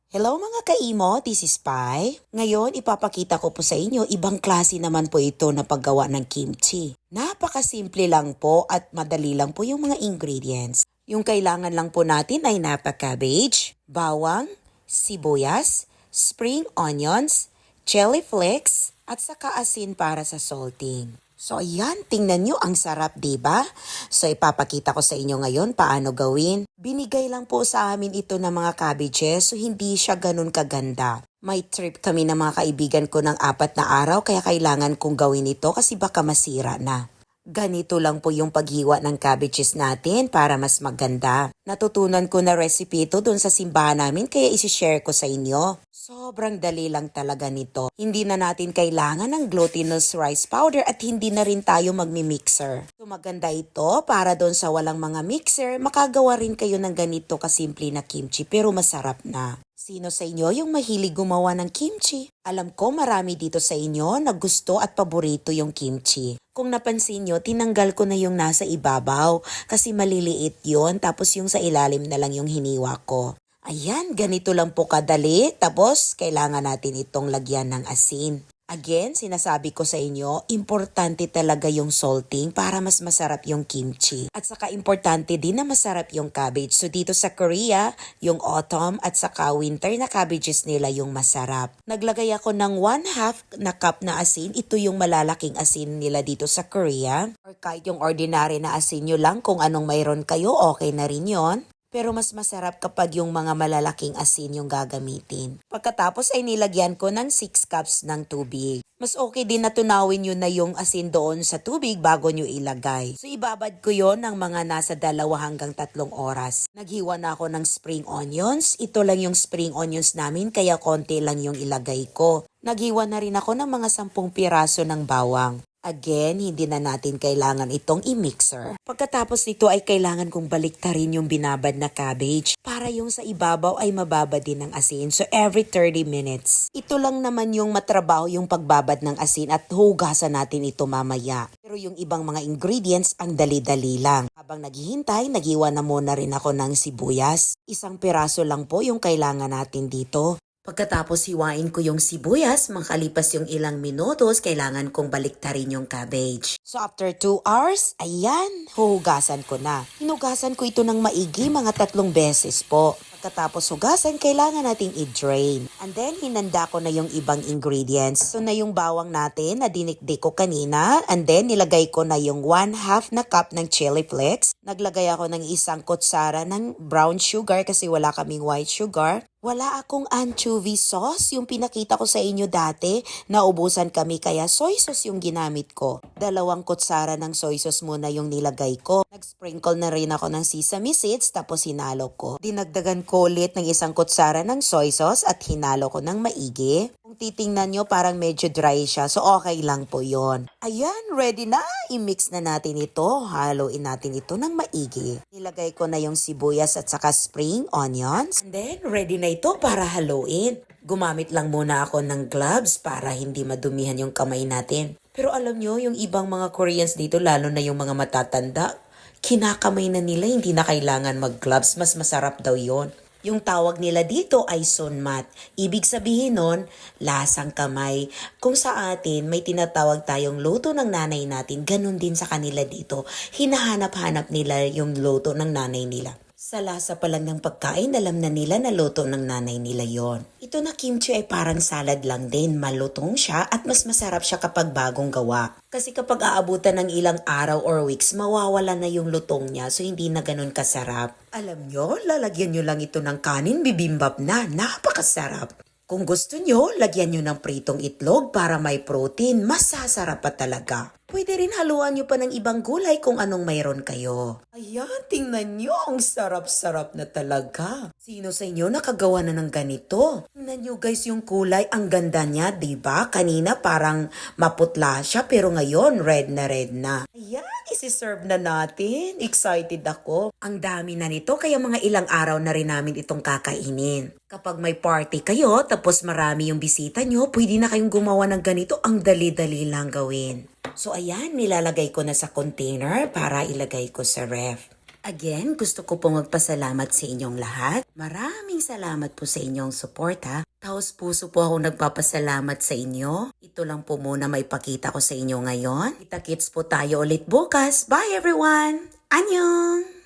Hello mga kaimo, this is Pai. Ngayon, ipapakita ko po sa inyo, ibang klase naman po ito na paggawa ng kimchi. Napakasimple lang po at madali lang po yung mga ingredients. Yung kailangan lang po natin ay napa cabbage, bawang, sibuyas, spring onions, chili flakes, at saka asin para sa salting. So ayan, tingnan nyo, ang sarap, diba? So ipapakita ko sa inyo ngayon paano gawin. Binigay lang po sa amin ito ng mga cabbages, so hindi siya ganun kaganda. May trip kami ng mga kaibigan ko ng 4 na araw, kaya kailangan kong gawin ito kasi baka masira na. Ganito lang po yung paghiwa ng cabbages natin para mas maganda. Natutunan ko na recipe ito doon sa simbahan namin kaya isi-share ko sa inyo. Sobrang dali lang talaga nito. Hindi na natin kailangan ng glutinous rice powder at hindi na rin tayo magmi-mixer. So maganda ito para doon sa walang mga mixer, makagawa rin kayo ng ganito kasimple na kimchi pero masarap na. Sino sa inyo yung mahilig gumawa ng kimchi? Alam ko marami dito sa inyo na gusto at paborito yung kimchi. Kung napansin nyo, tinanggal ko na yung nasa ibabaw kasi maliliit yon, tapos yung sa ilalim na lang yung hiniwa ko. Ayan, ganito lang po kadali, tapos kailangan natin itong lagyan ng asin. Again, sinasabi ko sa inyo, importante talaga yung salting para mas masarap yung kimchi. At saka importante din na masarap yung cabbage. So dito sa Korea, yung autumn at saka winter na cabbages nila yung masarap. Naglagay ako ng 1/2 na cup na asin. Ito yung malalaking asin nila dito sa Korea. Or kahit yung ordinary na asin nyo lang, kung anong mayroon kayo, okay na rin yon. Pero mas masarap kapag yung mga malalaking asin yung gagamitin. Pagkatapos ay nilagyan ko ng 6 cups ng tubig. Mas okay din na tunawin nyo na yung asin doon sa tubig bago nyo ilagay. So ibabad ko yon ng mga nasa 2 hanggang 3 oras. Naghiwa na ako ng spring onions. Ito lang yung spring onions namin kaya konti lang yung ilagay ko. Naghiwa na rin ako ng mga 10 piraso ng bawang. Again, hindi na natin kailangan itong i-mixer. Pagkatapos nito ay kailangan kong baliktarin yung binabad na cabbage para yung sa ibabaw ay mababad din ng asin. So every 30 minutes. Ito lang naman yung matrabaho yung pagbabad ng asin at hugasan natin ito mamaya. Pero yung ibang mga ingredients ang dali-dali lang. Habang naghihintay, naghiwa na muna rin ako ng sibuyas. 1 piraso lang po yung kailangan natin dito. Pagkatapos hiwain ko yung sibuyas, makalipas yung ilang minutos, kailangan kong baliktarin yung cabbage. So after 2 hours, ayan, huhugasan ko na. Hinugasan ko ito ng maigi mga 3 beses po. Pagkatapos hugasan, kailangan nating i-drain. And then, hinanda ko na yung ibang ingredients. So na yung bawang natin na dinikdik ko kanina. And then, nilagay ko na yung 1/2 na cup ng chili flakes. Naglagay ako ng 1 kutsara ng brown sugar kasi wala kaming white sugar. Wala akong anchovy sauce, yung pinakita ko sa inyo dati, naubusan kami kaya soy sauce yung ginamit ko. 2 kutsara ng soy sauce muna yung nilagay ko. Nag-sprinkle na rin ako ng sesame seeds tapos hinalo ko. Dinagdagan ko ulit ng 1 kutsara ng soy sauce at hinalo ko ng maigi. Kung titingnan nyo parang medyo dry siya so okay lang po yon. Ayan, ready na! I-mix na natin ito. Haluin natin ito ng maigi. Nilagay ko na yung sibuyas at saka spring onions. And then, ready na ito para haluin. Gumamit lang muna ako ng gloves para hindi madumihan yung kamay natin. Pero alam nyo, yung ibang mga Koreans dito, lalo na yung mga matatanda, kinakamay na nila, hindi na kailangan mag-gloves. Mas masarap daw yon. Yung tawag nila dito ay sonmat. Ibig sabihin nun, lasang kamay. Kung sa atin may tinatawag tayong luto ng nanay natin, ganun din sa kanila dito. Hinahanap-hanap nila yung luto ng nanay nila. Sa lasa pa lang ng pagkain, alam na nila na luto ng nanay nila yon. Ito na kimchi ay parang salad lang din. Malutong siya at mas masarap siya kapag bagong gawa. Kasi kapag aabutan ng ilang araw or weeks, mawawala na yung lutong niya so hindi na ganun kasarap. Alam nyo, lalagyan nyo lang ito ng kanin, bibimbap na. Napakasarap. Kung gusto nyo, lagyan nyo ng pritong itlog para may protein. Masasarap pa talaga. Pwede rin haluan nyo pa ng ibang gulay kung anong mayroon kayo. Ayan, tingnan nyo, ang sarap-sarap na talaga. Sino sa inyo nakagawa na ng ganito? Tingnan nyo guys yung kulay, ang ganda niya, diba? Kanina parang maputla siya pero ngayon red na. Ayan, isi-serve na natin. Excited ako. Ang dami na nito kaya mga ilang araw na rin namin itong kakainin. Kapag may party kayo tapos marami yung bisita nyo, pwede na kayong gumawa ng ganito. Ang dali-dali lang gawin. So ayan, nilalagay ko na sa container para ilagay ko sa ref. Again, gusto ko pong magpasalamat sa inyong lahat. Maraming salamat po sa inyong suporta. Taos puso po ako nagpapasalamat sa inyo. Ito lang po muna maipakita ko sa inyo ngayon. Kita-kits po tayo ulit bukas. Bye everyone! Annyeong!